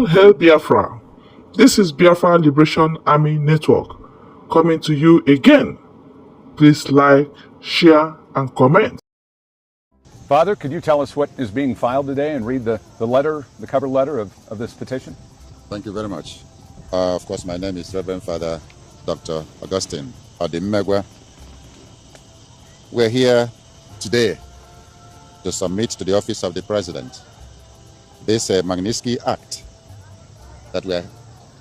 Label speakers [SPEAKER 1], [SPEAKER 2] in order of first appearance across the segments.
[SPEAKER 1] All hail Biafra! This is Biafra Liberation Army Network coming to you again. Please like, share, and comment.
[SPEAKER 2] Father, could you tell us what is being filed today and read the letter, the cover letter of this petition?
[SPEAKER 3] Thank you very much. Of course, my name is Reverend Father Dr. Augustine Odimegwa. We're here today to submit to the office of the President this Magnitsky Act that we're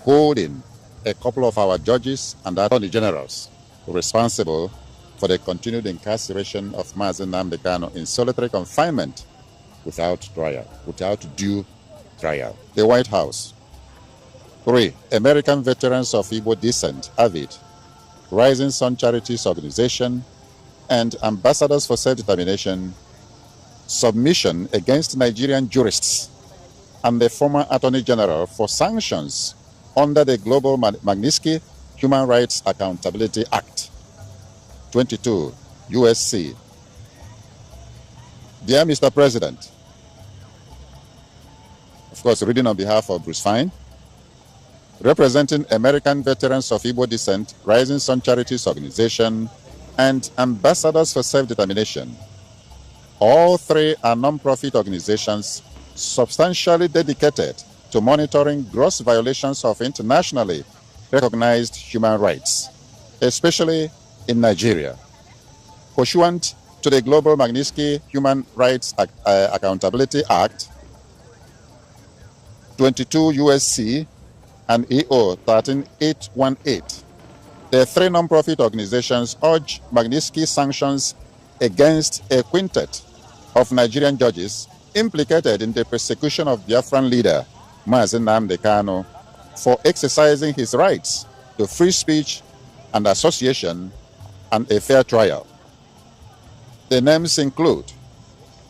[SPEAKER 3] holding a couple of our judges and attorney generals responsible for the continued incarceration of Mazi Nnamdi Kanu in solitary confinement without trial, without due trial. The White House. 3. American Veterans of Igbo Descent, AVID, Rising Sun Charities Organization, and Ambassadors for Self-Determination, submission against Nigerian jurists and the former Attorney General for sanctions under the Global Magnitsky Human Rights Accountability Act, 22 USC. Dear Mr. President, of course, reading on behalf of Bruce Fine, representing American Veterans of Igbo Descent, Rising Sun Charities Organization, and Ambassadors for Self-Determination. All three are non-profit organizations substantially dedicated to monitoring gross violations of internationally recognized human rights, especially in Nigeria. Pursuant to the Global Magnitsky Human Rights Accountability Act, 22 USC and EO 13818, the three non-profit organizations urge Magnitsky sanctions against a quintet of Nigerian judges implicated in the persecution of Biafran leader Mazi Nnamdi Kanu for exercising his rights to free speech and association and a fair trial. The names include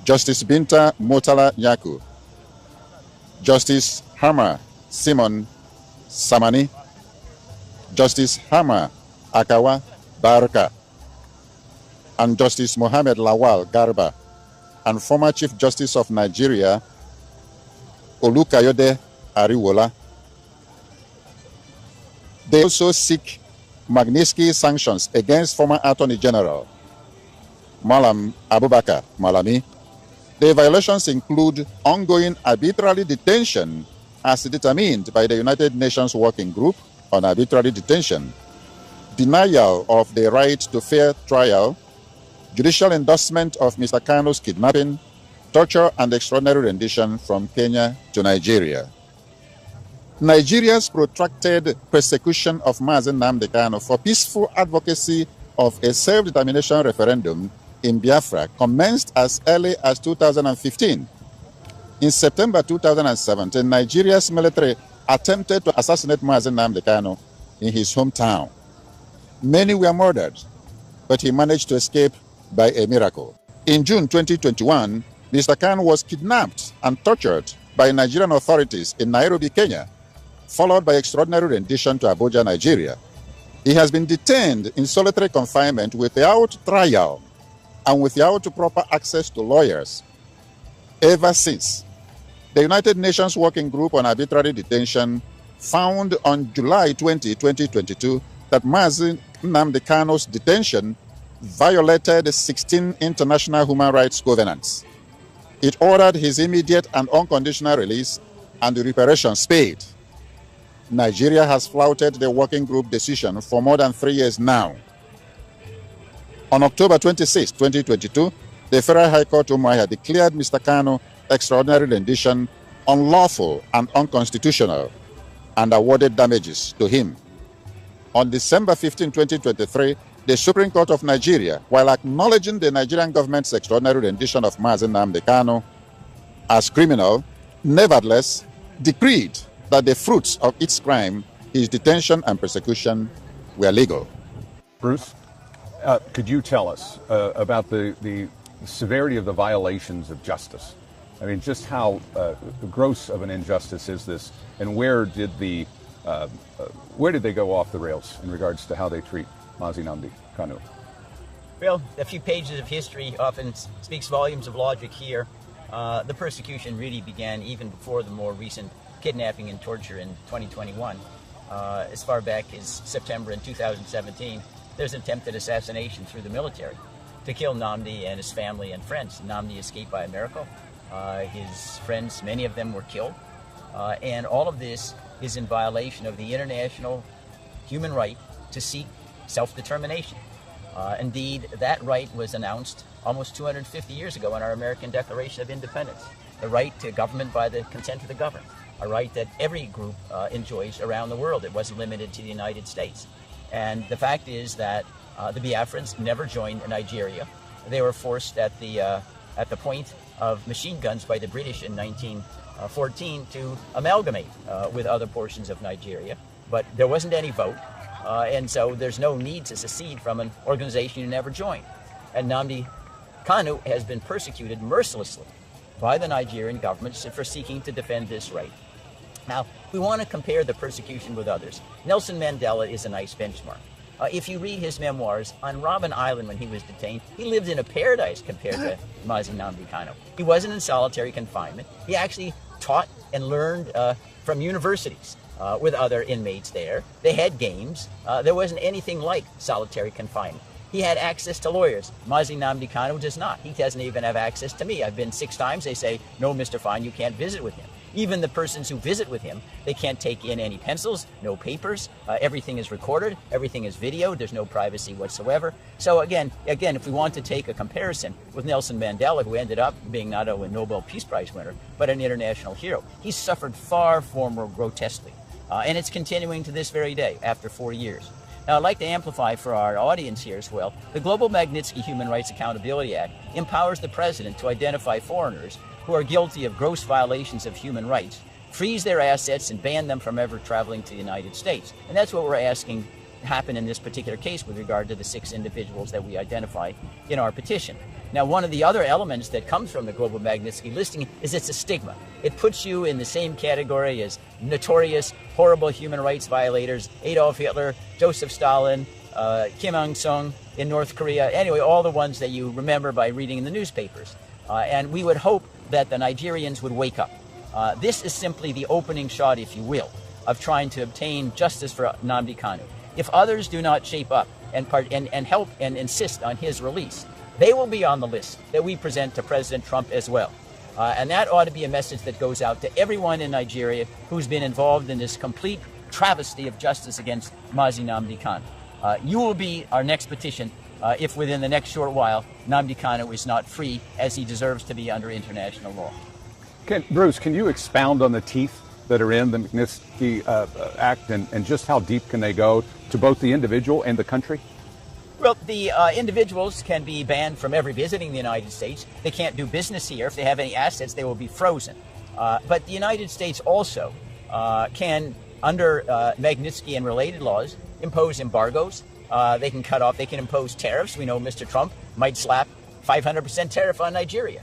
[SPEAKER 3] Justice Binta Motala Nyaku, Justice Hama Simon Samani, Justice Hama Akawa Barka, and Justice Mohammed Lawal Garba, and former Chief Justice of Nigeria Olukayode Ariwola. They also seek Magnitsky sanctions against former Attorney General Malam Abubakar Malami. The violations include ongoing arbitrary detention as determined by the United Nations Working Group on Arbitrary Detention, denial of the right to fair trial, judicial endorsement of Mr. Kanu'S kidnapping, torture, and extraordinary rendition from Kenya to Nigeria. Nigeria's protracted persecution of Mazi Nnamdi Kanu for peaceful advocacy of a self-determination referendum in Biafra commenced as early as 2015. In September 2017, Nigeria's military attempted to assassinate Mazi Nnamdi Kanu in his hometown. Many were murdered, but he managed to escape by a miracle. In June 2021, Mr. Kanu was kidnapped and tortured by Nigerian authorities in Nairobi, Kenya, followed by extraordinary rendition to Abuja, Nigeria. He has been detained in solitary confinement without trial and without proper access to lawyers ever since. The United Nations Working Group on Arbitrary Detention found on July 20, 2022 that Mazi Nnamdi Kanu's detention violated 16 international human rights covenants. It ordered his immediate and unconditional release and the reparations paid. Nigeria has flouted the working group decision for more than 3 years now. On October 26, 2022, the Federal High Court Umuahia declared Mr. Kanu extraordinary rendition unlawful and unconstitutional and awarded damages to him. On December 15, 2023, the Supreme Court of Nigeria, while acknowledging the Nigerian government's extraordinary rendition of Mazi Nnamdi Kanu as criminal, nevertheless decreed that the fruits of its crime, his detention and persecution, were legal.
[SPEAKER 2] Bruce, could you tell us about the severity of the violations of justice? I mean, just how gross of an injustice is this, and where did they go off the rails in regards to how they treat Mazi Nnamdi Kanu?
[SPEAKER 4] Well, a few pages of history often speaks volumes of logic here. The persecution really began even before the more recent kidnapping and torture in 2021. As far back as September in 2017, there's an attempted assassination through the military to kill Nnamdi and his family and friends. Nnamdi escaped by a miracle. His friends, many of them were killed. And all of this is in violation of the international human right to seek self-determination. Indeed, that right was announced almost 250 years ago in our American Declaration of Independence. The right to government by the consent of the governed, a right that every group enjoys around the world. It wasn't limited to the United States. And the fact is that the Biafrans never joined Nigeria. They were forced at the point of machine guns by the British in 1914 to amalgamate with other portions of Nigeria. But there wasn't any vote, and so there's no need to secede from an organization you never joined. And Nnamdi Kanu has been persecuted mercilessly by the Nigerian government for seeking to defend this right. Now, we want to compare the persecution with others. Nelson Mandela is a nice benchmark. If you read his memoirs, on Robben Island when he was detained, he lived in a paradise compared to Mazi Nnamdi Kanu. He wasn't in solitary confinement. He actually taught and learned from universities with other inmates there. They had games. There wasn't anything like solitary confinement. He had access to lawyers. Mazi Nnamdi Kanu does not. He doesn't even have access to me. I've been 6 times. They say, no, Mr. Fine, you can't visit with him. Even the persons who visit with him, they can't take in any pencils, no papers. Everything is recorded. Everything is videoed. There's no privacy whatsoever. So again, if we want to take a comparison with Nelson Mandela, who ended up being not only a Nobel Peace Prize winner, but an international hero, he's suffered far more grotesquely. And it's continuing to this very day after 4 years. Now, I'd like to amplify for our audience here as well. The Global Magnitsky Human Rights Accountability Act empowers the president to identify foreigners who are guilty of gross violations of human rights, freeze their assets, and ban them from ever traveling to the United States. And that's what we're asking happen in this particular case with regard to the 6 individuals that we identify in our petition. Now, one of the other elements that comes from the Global Magnitsky listing is it's a stigma. It puts you in the same category as notorious, horrible human rights violators, Adolf Hitler, Joseph Stalin, Kim Il-sung in North Korea, anyway, all the ones that you remember by reading in the newspapers. And we would hope that the Nigerians would wake up. This is simply the opening shot, if you will, of trying to obtain justice for Nnamdi Kanu. If others do not shape up and help and insist on his release, they will be on the list that we present to President Trump as well. And that ought to be a message that goes out to everyone in Nigeria who's been involved in this complete travesty of justice against Mazi Nnamdi Kanu. You will be our next petition if within the next short while Nnamdi Kanu is not free as he deserves to be under international law.
[SPEAKER 2] Bruce, can you expound on the teeth that are in the Magnitsky Act and just how deep can they go to both the individual and the country?
[SPEAKER 4] Well, the individuals can be banned from ever visiting the United States. They can't do business here. If they have any assets, they will be frozen. But the United States also can, under Magnitsky and related laws, impose embargoes. They can cut off, they can impose tariffs. We know Mr. Trump might slap 500% tariff on Nigeria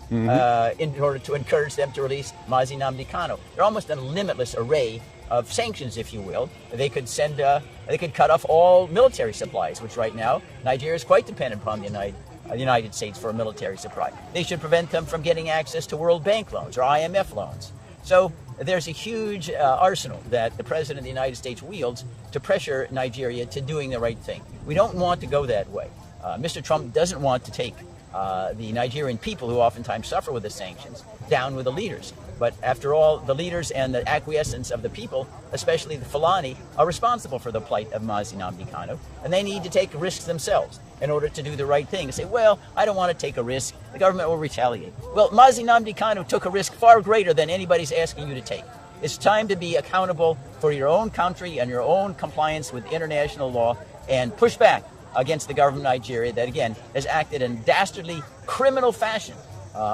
[SPEAKER 4] in order to encourage them to release Mazi Nnamdi Kanu. They're almost a limitless array of sanctions, if you will. They could send, they could cut off all military supplies, which right now Nigeria is quite dependent upon the United States for a military supply. They should prevent them from getting access to World Bank loans or IMF loans. So there's a huge arsenal that the President of the United States wields to pressure Nigeria to doing the right thing. We don't want to go that way. Mr. Trump doesn't want to take the Nigerian people, who oftentimes suffer with the sanctions, down with the leaders. But after all, the leaders and the acquiescence of the people, especially the Fulani, are responsible for the plight of Mazi Nnamdi Kanu, and they need to take risks themselves in order to do the right thing and say, well, I don't want to take a risk. The government will retaliate. Well, Mazi Nnamdi Kanu took a risk far greater than anybody's asking you to take. It's time to be accountable for your own country and your own compliance with international law and push back against the government of Nigeria that, again, has acted in dastardly criminal fashion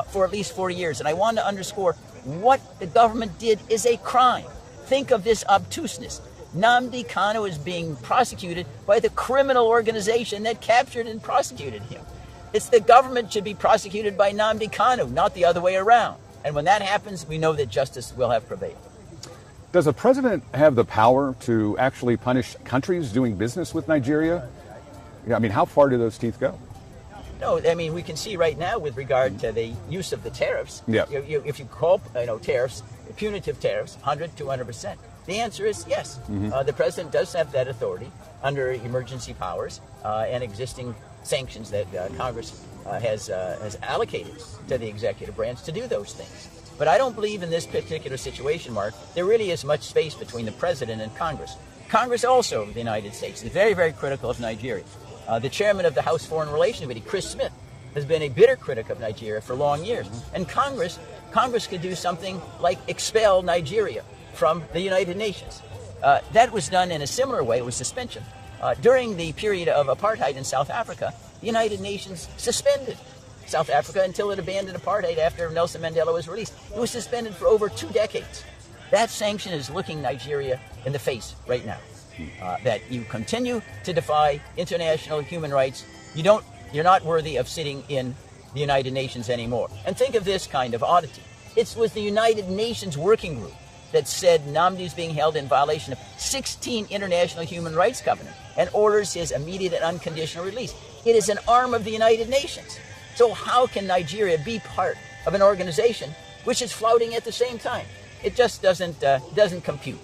[SPEAKER 4] for at least 4 years. And I want to underscore what the government did is a crime. Think of this obtuseness. Nnamdi Kanu is being prosecuted by the criminal organization that captured and prosecuted him. It's the government should be prosecuted by Nnamdi Kanu, not the other way around. And when that happens, we know that justice will have prevailed.
[SPEAKER 2] Does a president have the power to actually punish countries doing business with Nigeria? I mean, how far do those teeth go?
[SPEAKER 4] No, I mean, we can see right now with regard to the use of the tariffs,
[SPEAKER 2] Yeah.
[SPEAKER 4] if you call tariffs, punitive tariffs, 100, 200%, the answer is yes. The president does have that authority under emergency powers and existing sanctions that Congress has allocated to the executive branch to do those things. But I don't believe in this particular situation, Mark, there really is much space between the president and Congress. Congress also of the United States is very, very critical of Nigeria. The chairman of the House Foreign Relations Committee, Chris Smith, has been a bitter critic of Nigeria for long years. And Congress could do something like expel Nigeria from the United Nations. That was done in a similar way with suspension. During the period of apartheid in South Africa, the United Nations suspended South Africa until it abandoned apartheid after Nelson Mandela was released. It was suspended for over 2 decades. That sanction is looking Nigeria in the face right now. That you continue to defy international human rights. You're not worthy of sitting in the United Nations anymore. And think of this kind of oddity. It was the United Nations Working Group that said Nnamdi is being held in violation of 16 international human rights covenants and orders his immediate and unconditional release. It is an arm of the United Nations. So how can Nigeria be part of an organization which is flouting at the same time? It just doesn't compute.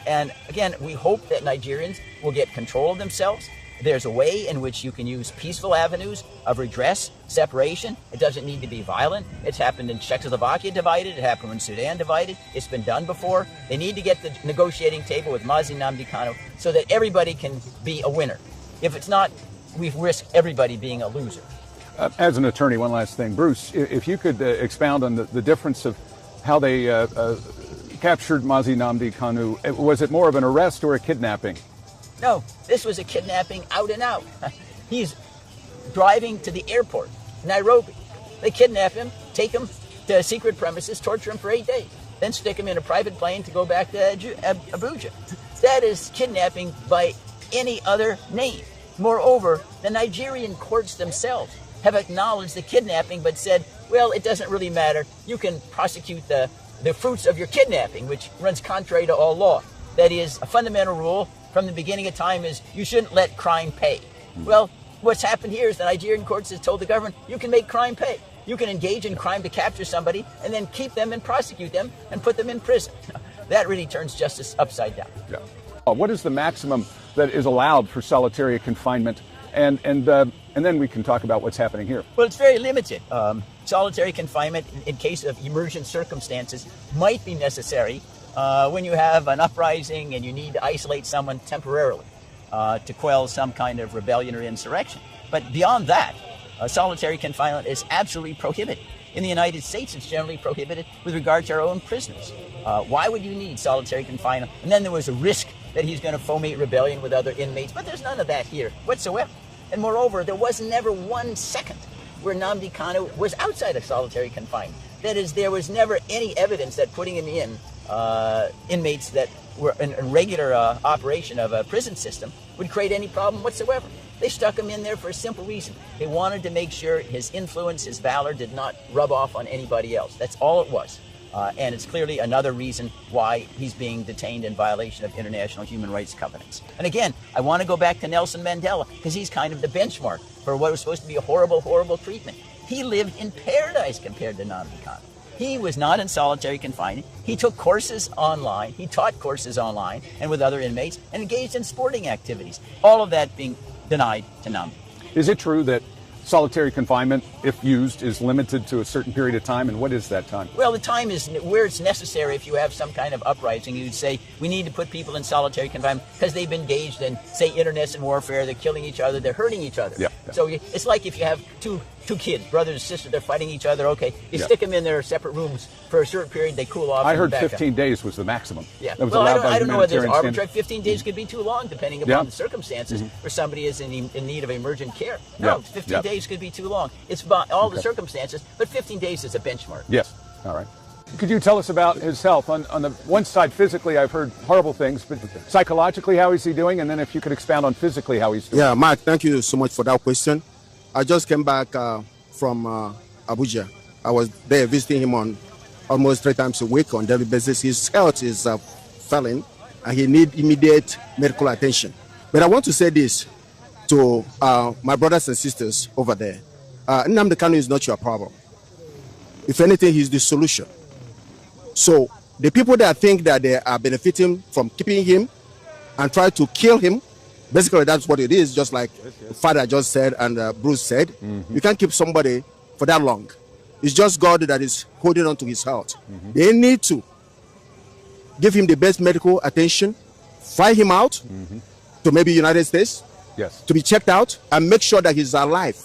[SPEAKER 4] And again, we hope that Nigerians will get control of themselves. There's a way in which you can use peaceful avenues of redress, separation. It doesn't need to be violent. It's happened in Czechoslovakia divided. It happened in Sudan divided. It's been done before. They need to get the negotiating table with Mazi Nnamdi Kanu so that everybody can be a winner. If it's not, we risk everybody being a loser.
[SPEAKER 2] As an attorney, one last thing. Bruce, if you could expound on the difference of how they captured Mazi Nnamdi Kanu. Was it more of an arrest or a kidnapping?
[SPEAKER 4] No, this was a kidnapping out and out. He's driving to the airport, Nairobi. They kidnap him, take him to secret premises, torture him for 8 days, then stick him in a private plane to go back to Abuja. That is kidnapping by any other name. Moreover, the Nigerian courts themselves have acknowledged the kidnapping but said, well, it doesn't really matter. You can prosecute the fruits of your kidnapping, which runs contrary to all law. That is, a fundamental rule from the beginning of time is you shouldn't let crime pay. Well, what's happened here is the Nigerian courts has told the government, you can make crime pay. You can engage in crime to capture somebody and then keep them and prosecute them and put them in prison. That really turns justice upside down.
[SPEAKER 2] Yeah. What is the maximum that is allowed for solitary confinement? And then we can talk about what's happening here.
[SPEAKER 4] Well, it's very limited. Solitary confinement in case of emergent circumstances might be necessary when you have an uprising and you need to isolate someone temporarily to quell some kind of rebellion or insurrection. But beyond that, solitary confinement is absolutely prohibited. In the United States, it's generally prohibited with regard to our own prisoners. Why would you need solitary confinement? And then there was a risk that he's going to foment rebellion with other inmates, but there's none of that here whatsoever. And moreover, there was never 1 second where Nnamdi Kanu was outside of solitary confinement. That is, there was never any evidence that putting him in inmates that were in regular operation of a prison system would create any problem whatsoever. They stuck him in there for a simple reason. They wanted to make sure his influence, his valor did not rub off on anybody else. That's all it was. And it's clearly another reason why he's being detained in violation of international human rights covenants. And again, I want to go back to Nelson Mandela because he's kind of the benchmark for what was supposed to be a horrible, horrible treatment. He lived in paradise compared to Nnamdi Kanu. He was not in solitary confinement. He took courses online. He taught courses online and with other inmates and engaged in sporting activities. All of that being denied to Nnamdi.
[SPEAKER 2] Is it true that solitary confinement, if used, is limited to a certain period of time? And what is that time?
[SPEAKER 4] Well, the time is where it's necessary. If you have some kind of uprising, you'd say we need to put people in solitary confinement because they've been engaged in, say, internecine warfare. They're killing each other. They're hurting each other.
[SPEAKER 2] Yeah.
[SPEAKER 4] So it's like if you have two kids, brothers and sisters, they're fighting each other. Okay, you stick them in their separate rooms for a certain period. They cool off.
[SPEAKER 2] I heard 15 days was the maximum.
[SPEAKER 4] Yeah.
[SPEAKER 2] That was
[SPEAKER 4] well,
[SPEAKER 2] allowed
[SPEAKER 4] I don't know whether it's
[SPEAKER 2] humanitarian
[SPEAKER 4] arbitrary. 15 days could be too long, depending upon the circumstances, where somebody is in need of emergent care. No, 15 days could be too long. It's about all the circumstances, but 15 days is a benchmark.
[SPEAKER 2] Yes. All right. Could you tell us about his health? On the one side, physically, I've heard horrible things, but psychologically, how is he doing? And then if you could expound on physically how he's doing.
[SPEAKER 5] Yeah, Mark, thank you so much for that question. I just came back from Abuja. I was there visiting him on almost 3 times a week on daily basis. His health is failing and he needs immediate medical attention. But I want to say this to my brothers and sisters over there. Nnamdi Kanu is not your problem. If anything, he's the solution. So the people that think that they are benefiting from keeping him and try to kill him, basically that's what it is, just like Father just said and Bruce said. You can't keep somebody for that long. It's just God that is holding on to his health. They need to give him the best medical attention, fly him out to maybe United States,
[SPEAKER 2] Yes.
[SPEAKER 5] to be checked out, and make sure that he's alive.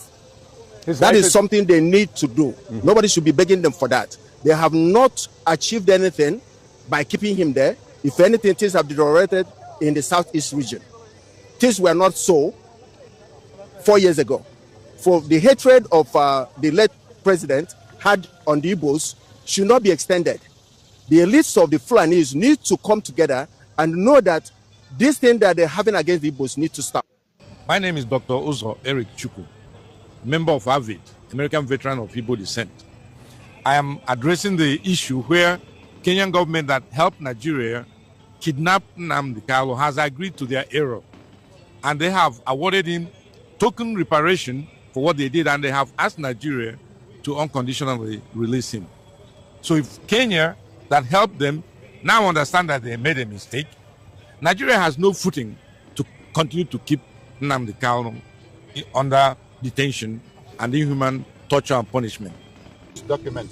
[SPEAKER 2] His
[SPEAKER 5] That
[SPEAKER 2] life
[SPEAKER 5] is something they need to do. Nobody should be begging them for that. They have not achieved anything by keeping him there. If anything, things have deteriorated in the southeast region. Things were not so 4 years ago. For the hatred of the late president had on the Igbos should not be extended. The elites of the Fulanis need to come together and know that this thing that they're having against the Igbos need to stop.
[SPEAKER 6] My name is Dr. Uzo Eric Chukwu, member of AVID, American Veteran of Igbo Descent. I am addressing the issue where Kenyan government that helped Nigeria kidnap Nnamdi Kanu has agreed to their error, and they have awarded him token reparation for what they did, and they have asked Nigeria to unconditionally release him. So if Kenya that helped them now understand that they made a mistake, Nigeria has no footing to continue to keep Nnamdi Kanu under detention and inhuman torture and punishment.
[SPEAKER 3] This document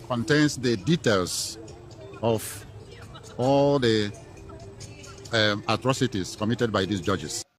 [SPEAKER 3] contains the details of all the atrocities committed by these judges.